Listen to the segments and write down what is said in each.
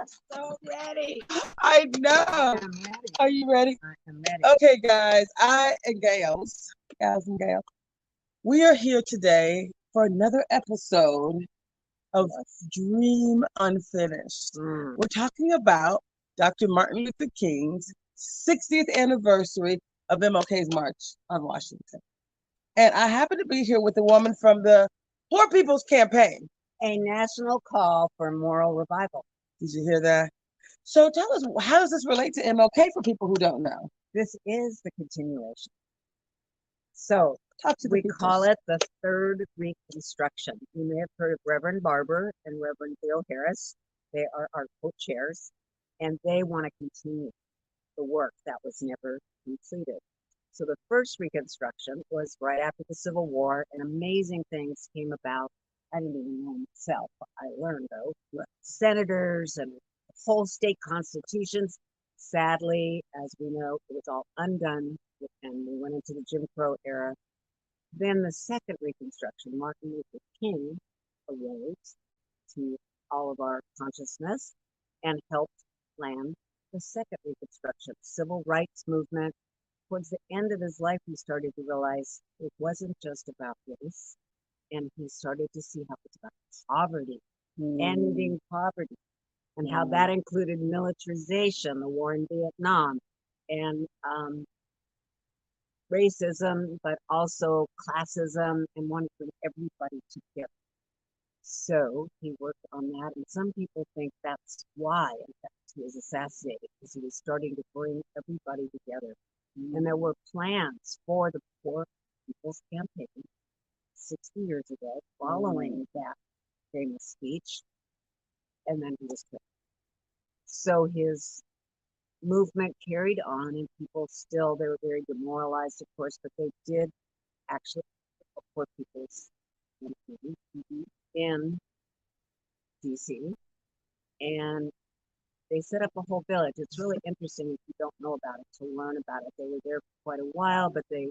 So ready. I I know. am ready. Are you ready? I am ready. Okay, guys. I and gals and gals, we are here today for another episode of Dream Unfinished. Mm. We're talking about Dr. Martin Luther King's 60th anniversary of MLK's March on Washington. And I happen to be here with a woman from the Poor People's Campaign. A national call for moral revival. Did you hear that? So tell us, how does this relate to MLK for people who don't know? This is the continuation. So Talk to the we people. call it the third reconstruction. You may have heard of Reverend Barber and Reverend Bill Harris. They are our co-chairs, and they want to continue the work that was never completed. So the first reconstruction was right after the Civil War, and amazing things came about. I didn't even know myself. I learned though, senators and whole state constitutions. Sadly, as we know, it was all undone, and we went into the Jim Crow era. Then the second reconstruction, Martin Luther King arose to all of our consciousness and helped plan the second reconstruction, civil rights movement. Towards the end of his life, he started to realize it wasn't just about race, and he started to see how it's about poverty, ending poverty, and how that included militarization, the war in Vietnam, and racism, but also classism, and wanted to bring everybody together. So he worked on that, and some people think that's why, in fact, he was assassinated, because he was starting to bring everybody together. And there were plans for the Poor People's Campaign 60 years ago, following that famous speech, and then he was killed. So his movement carried on, and people still, they were very demoralized, of course, but they did actually a Poor People's Campaign in DC, and they set up a whole village. It's really interesting if you don't know about it to learn about it. They were there for quite a while, but they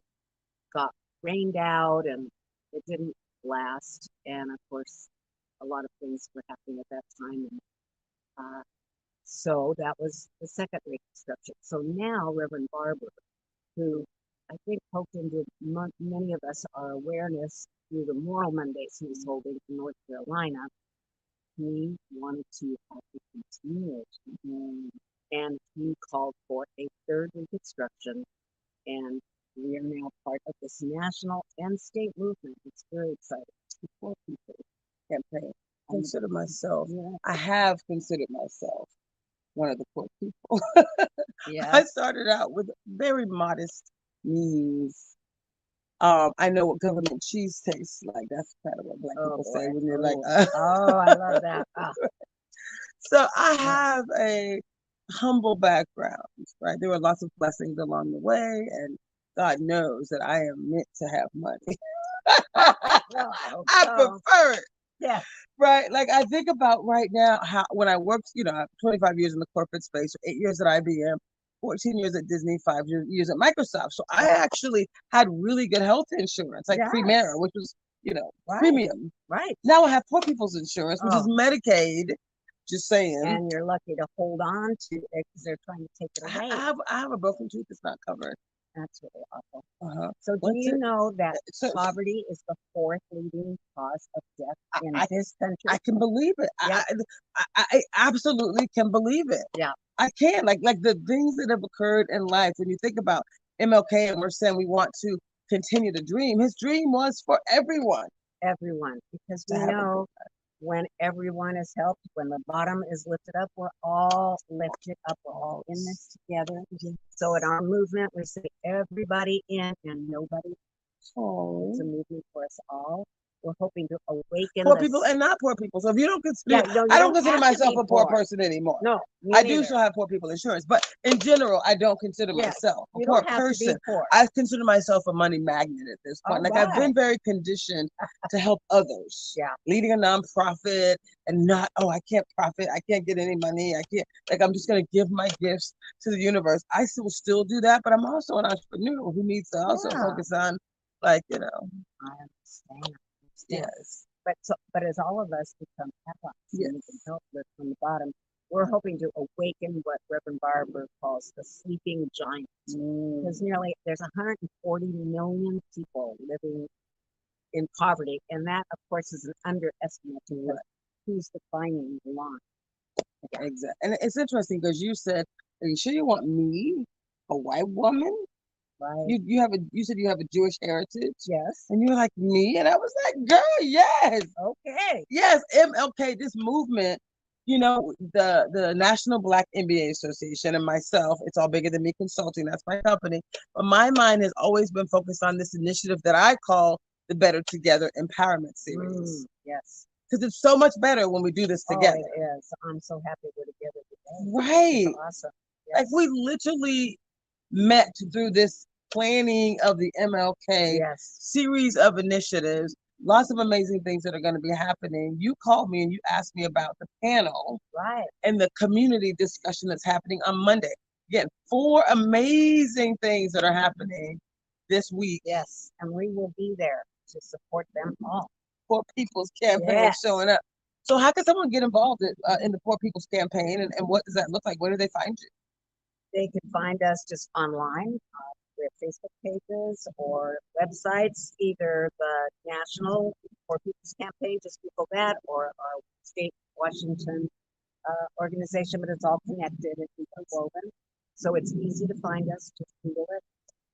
got rained out and it didn't last. And of course, a lot of things were happening at that time. And so that was the second reconstruction. So now Reverend Barber, who I think poked into many of us our awareness through the Moral Mondays he was holding in North Carolina, he wanted to have a continuation, and he called for a third reconstruction, and we are now part of this national and state movement. It's very exciting. The Poor People Campaign. Consider myself. Yeah. I have considered myself one of the poor people. Yeah. I started out with very modest means. I know what government cheese tastes like. That's kind of what black people say when you're like, oh, I love that. So I have a humble background, right? There were lots of blessings along the way, and God knows that I am meant to have money. I prefer it. Yeah. Right. Like I think about right now how when I worked, I have 25 years in the corporate space, 8 years at IBM, 14 years at Disney, 5 years at Microsoft. So I actually had really good health insurance, like Premera, which was, premium. Right. Now I have poor people's insurance, which is Medicaid. Just saying. And you're lucky to hold on to it because they're trying to take it away. I have a broken tooth that's not covered. That's really awful. So do you know that poverty is the fourth leading cause of death in this country? I can believe it. Yeah. I absolutely can believe it. Yeah. I can. Like the things that have occurred in life, when you think about MLK and we're saying we want to continue to dream, his dream was for everyone. Everyone. Because we know when everyone is helped, when the bottom is lifted up, we're all lifted up. We're all in this together. So in our movement, we say everybody in and nobody out. It's a movement for us all. We're hoping to awaken poor people and not poor people. So if you don't consider, I don't consider myself a poor person anymore. No, I do still have poor people insurance, but in general, I don't consider myself a poor person. I consider myself a money magnet at this point. I've been very conditioned to help others. Yeah. Leading a nonprofit and not, I can't profit. I can't get any money. I can't, I'm just going to give my gifts to the universe. I still do that, but I'm also an entrepreneur who needs to also focus on, I understand. Yes. But as all of us become allies, we can help lift from the bottom. we're hoping to awaken what Reverend Barber calls the sleeping giant. Because there's 140 million people living in poverty, and that, of course, is an underestimate to what who's defining the line. Exactly. And it's interesting because you said, are you sure you want me, a white woman? Right. You said you have a Jewish heritage? Yes. And you were like, me? And I was like, girl, yes. Okay. Yes, MLK, this movement, the National Black MBA Association and myself, it's all bigger than me consulting, that's my company. But my mind has always been focused on this initiative that I call the Better Together Empowerment Series. Yes. Because it's so much better when we do this together. Oh, it is. I'm so happy we're together today. Right. It's awesome. Yes. Like we literally met through this planning of the MLK series of initiatives, lots of amazing things that are going to be happening. You called me and you asked me about the panel and the community discussion that's happening on Monday. Again, 4 amazing things that are happening this week. Yes, and we will be there to support them all. Poor People's Campaign showing up. So how can someone get involved in the Poor People's Campaign, and what does that look like? Where do they find you? They can find us just online. We have Facebook pages or websites, either the National Poor People's Campaign, just Google that, or our state Washington organization, but it's all connected and interwoven. So it's easy to find us. Just Google it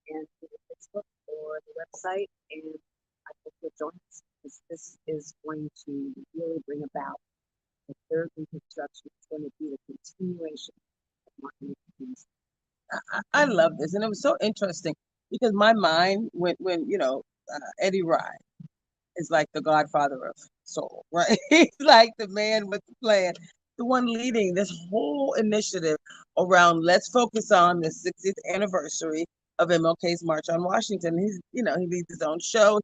and either Facebook or the website, and I hope you'll join us, because this is going to really bring about the third reconstruction. It's going to be the continuation of Martin Luther King's. I love this, and it was so interesting because my mind when Eddie Rye is like the godfather of soul, right? He's like the man with the plan, the one leading this whole initiative around let's focus on the 60th anniversary of MLK's March on Washington. He leads his own show,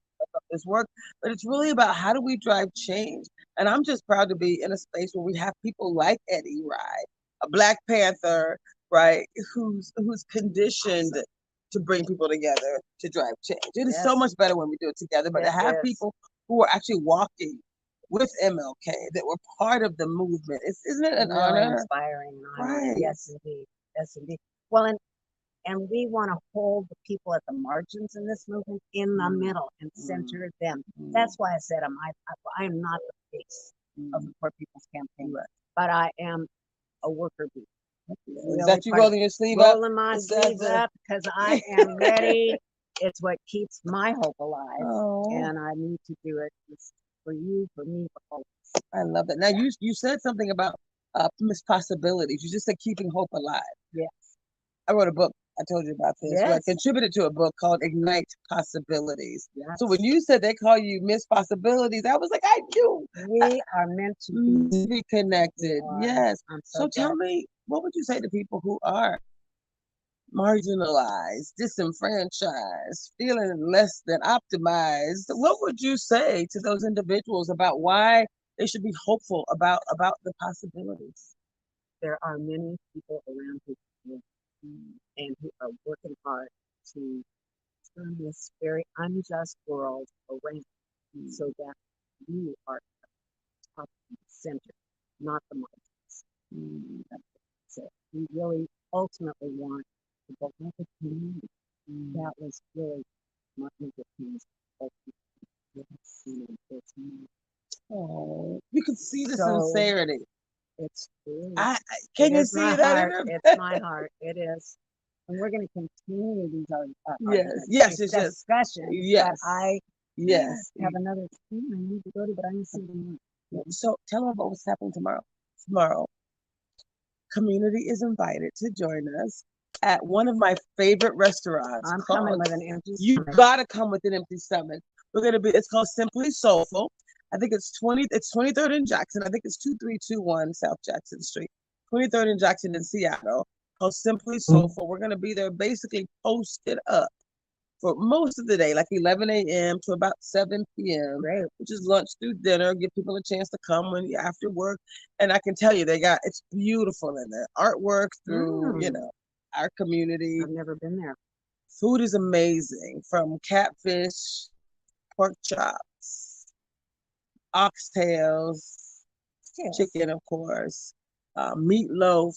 his work, but it's really about how do we drive change. And I'm just proud to be in a space where we have people like Eddie Rye, a Black Panther, right, who's conditioned to bring people together to drive change. It is so much better when we do it together, but to have people who are actually walking with MLK that were part of the movement, isn't it an honor? Inspiring, right? Yes, indeed. Yes, indeed. Well, and we want to hold the people at the margins in this movement in the middle and center them. That's why I said I am not the face of the Poor People's Campaign, but I am a worker bee. Is that you rolling your sleeve up? Rolling my sleeves up because I am ready. It's what keeps my hope alive, and I need to do it for you, for me, for all of us. I love it. Now you said something about missed possibilities. You just said keeping hope alive. Yes. I wrote a book. I told you about this. Where I contributed to a book called Ignite Possibilities. So when you said they call you Miss Possibilities, I was like, I do. We are meant to be connected. Yes. So tell me, what would you say to people who are marginalized, disenfranchised, feeling less than optimized? What would you say to those individuals about why they should be hopeful about the possibilities? There are many people around who and who are working hard to turn this very unjust world around so that you are top of the center, not the margins. So we really ultimately want to build a community. That was really Martin Luther King's ultimate. Oh, you can see the sincerity. It's true. Can you see that? It's my heart. It is. And we're going to continue these discussions. Yes. But I have another thing I need to go to, but I need something. So tell them about what's happening tomorrow. Tomorrow, community is invited to join us at one of my favorite restaurants. I'm coming with an empty stomach. You gotta come with an empty stomach. It's called Simply Soulful. I think it's 23rd in Jackson. I think it's 2321 South Jackson Street. 23rd in Jackson in Seattle. Called Simply Soulful. We're gonna be there basically posted up for most of the day, like 11 a.m. to about 7 p.m., which is lunch through dinner, give people a chance to come when after work. And I can tell you, it's beautiful in there. Artwork through, our community. I've never been there. Food is amazing, from catfish, pork chops, oxtails, chicken, of course, meatloaf,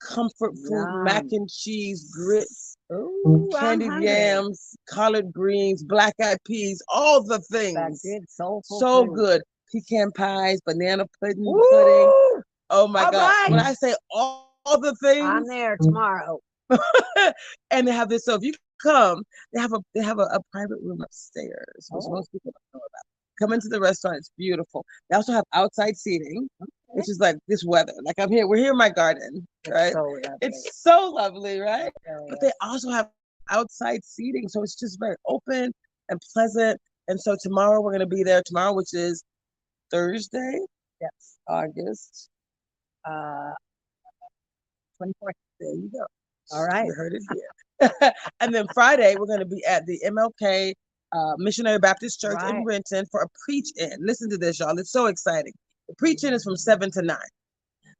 comfort food, mac Yum. and cheese, grits, Ooh, I'm candied hungry. yams, collard greens, black eyed peas, all the That things. good soulful So food. good. Pecan pies, banana pudding. Woo! Oh my All God. When right. I say all the I'm things, there tomorrow. and they have this. So if you come, they have a private room upstairs, which Oh, most people don't know about. Come into the restaurant; it's beautiful. They also have outside seating, okay. which is like this weather. Like I'm here, we're here in my garden, It's right? so lovely. It's so lovely, right? It really But is. they also have outside seating, so it's just very open and pleasant. And so tomorrow we're gonna be there tomorrow, which is Thursday, Yes. August. Uh, 24th. There you go. All right. You heard it here. And then Friday, we're going to be at the MLK Missionary Baptist Church in Right. Renton for a preach-in. Listen to this, y'all. It's so exciting. The preach-in is from 7 to 9.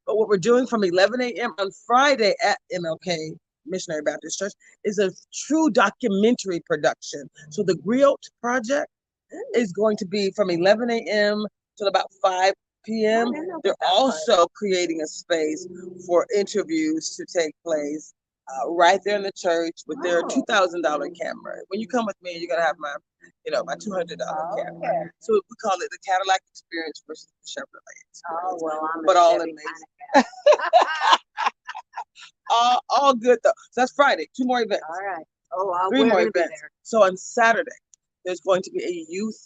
But what we're doing from 11 a.m. on Friday at MLK Missionary Baptist Church is a true documentary production. So the Griot Project is going to be from 11 a.m. till about 5 p.m. They're also creating a space for interviews to take place right there in the church with their $2,000 camera. When you come with me, you're gonna have my $200 camera. So we call it the Cadillac Experience versus the Chevrolet Experience. Oh, well, I'm but a all Chevy amazing. kind all good though. So that's Friday. 2 more events. All right. Oh, Three we're more going to be events. there. So on Saturday, there's going to be a youth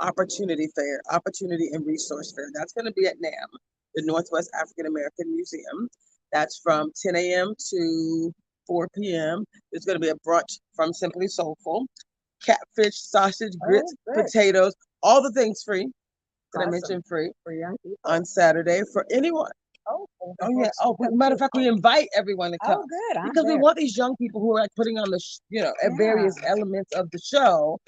opportunity fair, opportunity and resource fair. That's going to be at NAM, the Northwest African American Museum. That's from 10 a.m. to 4 p.m. There's going to be a brunch from Simply Soulful, catfish, sausage, grits, potatoes, all the things free. Did I mention free? For young people. On Saturday for anyone. Oh, yeah. Oh, matter of fact, we invite everyone to come. Oh, good. Because we want these young people who are like putting on the, various elements of the show.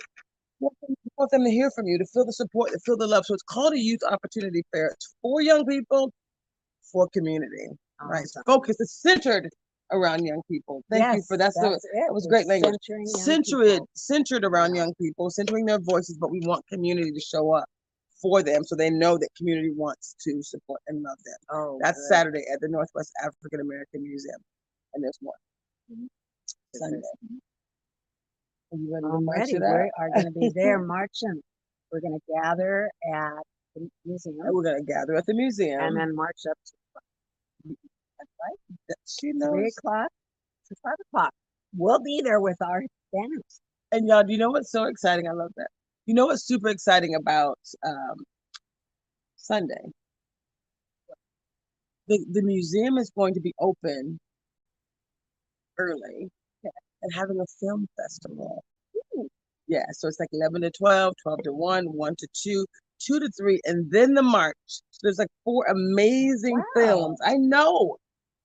We want them to hear from you, to feel the support, to feel the love. So it's called a youth opportunity fair. It's for young people, for community. Awesome. Right. Focus is centered around young people. Thank you for that. That was great language. Centered around young people, centering their voices, but we want community to show up for them so they know that community wants to support and love them. Oh, that's good. Saturday at the Northwest African American Museum. And there's more. Mm-hmm. Sunday. Are you ready to march it out? We are going to be there marching. We're going to gather at the museum. And we're going to gather at the museum. And then march up to that's right. She knows. 3 o'clock to 5 o'clock. We'll be there with our banners. And y'all, do you know what's so exciting? I love that. You know what's super exciting about Sunday? The museum is going to be open early and having a film festival. Ooh. Yeah, so it's like 11 to 12, 12 to 1, 1 to 2, 2 to 3, and then the march. So there's like 4 amazing films. I know.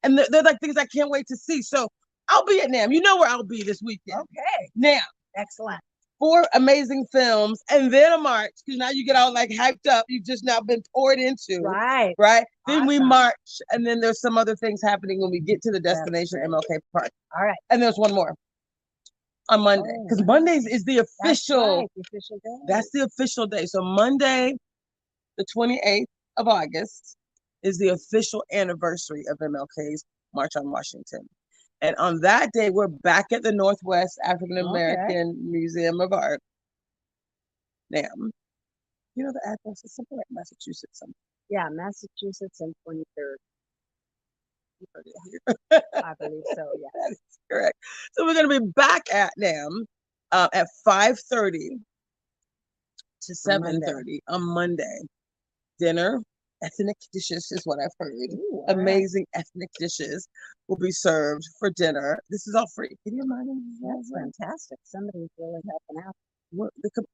And they're like things I can't wait to see. So I'll be at NAM. You know where I'll be this weekend. Okay. NAM. Excellent. 4 amazing films and then a march, because now you get all like hyped up. You've just now been poured into. Right. Right. Awesome. Then we march, and then there's some other things happening when we get to the destination, MLK Park. All right. And there's one more on Monday, because Mondays is the official. That's right, the official day. That's the official day. So Monday, the 28th of August, is the official anniversary of MLK's March on Washington. And on that day, we're back at the Northwest African American Museum of Art. NAM. You know the address is something like Massachusetts. Yeah, Massachusetts and 23rd. I believe so, yeah. That's correct. So we're going to be back at NAM at 5:30 to 7:30 on Monday. Dinner. Ethnic dishes is what I've heard. Ooh, amazing ethnic dishes will be served for dinner. This is all free. Can you imagine? That's fantastic. Somebody's really helping out.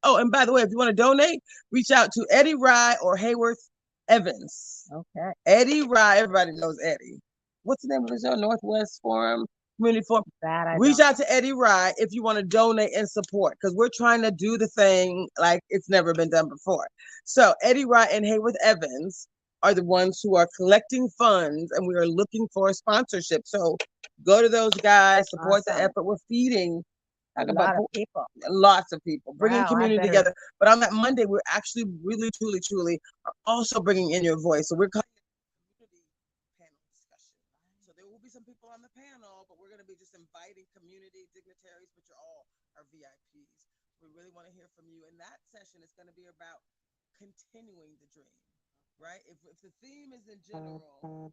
Oh, and by the way, if you want to donate, reach out to Eddie Rye or Hayworth Evans. Okay. Eddie Rye, everybody knows Eddie. What's the name of the show? Northwest Forum, Community Forum. Reach out to Eddie Rye if you want to donate and support, because we're trying to do the thing like it's never been done before. So Eddie Rye and Hayworth Evans are the ones who are collecting funds, and we are looking for a sponsorship. So go to those guys, support the effort. We're feeding lots of people, bringing community together. But on that Monday, we're actually really, truly, truly are also bringing in your voice. So we're will be some people on the panel, but we're going to be just inviting community dignitaries, but you're all our VIPs. We really want to hear from you. And that session is going to be about continuing the dream, right? If the theme is in general,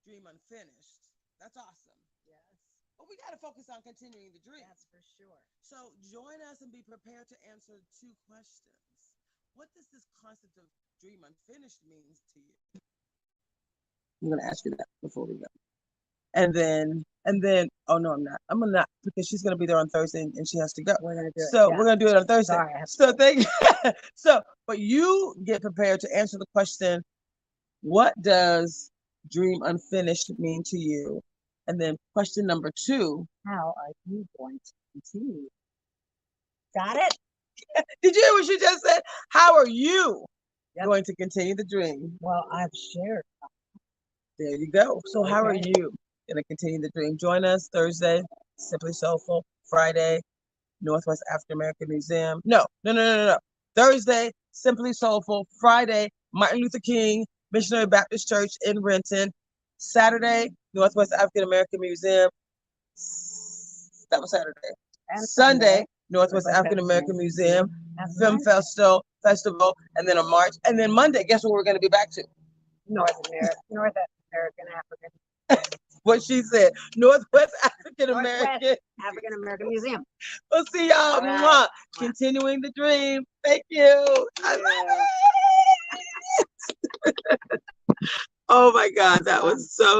dream unfinished, that's awesome. Yes. But we got to focus on continuing the dream. That's for sure. So join us and be prepared to answer 2 questions. What does this concept of dream unfinished means to you? I'm going to ask you that before we go. And then, oh no, I'm not. I'm not, because she's gonna be there on Thursday and she has to go. We're gonna do it. So Yeah. we're gonna do it on Thursday. Sorry, so thank you. So, but you get prepared to answer the question, what does dream unfinished mean to you? And then question number 2. How are you going to continue? Got it? Did you hear what she just said? How are you going to continue the dream? Well, I've shared. There you go. So how are you going to continue the dream? Join us Thursday, Simply Soulful. Friday, Northwest African American Museum. No. Thursday, Simply Soulful. Friday, Martin Luther King Missionary Baptist Church in Renton. Saturday, Northwest African American Museum. That was Saturday. And Sunday, Northwest African American Museum, Film Festival, and then a march. And then Monday, guess what we're going to be back to? North American African. What she said, Northwest African American Museum. We'll see y'all. Right. Continuing the dream. Thank you. I love it. Oh my God, that was so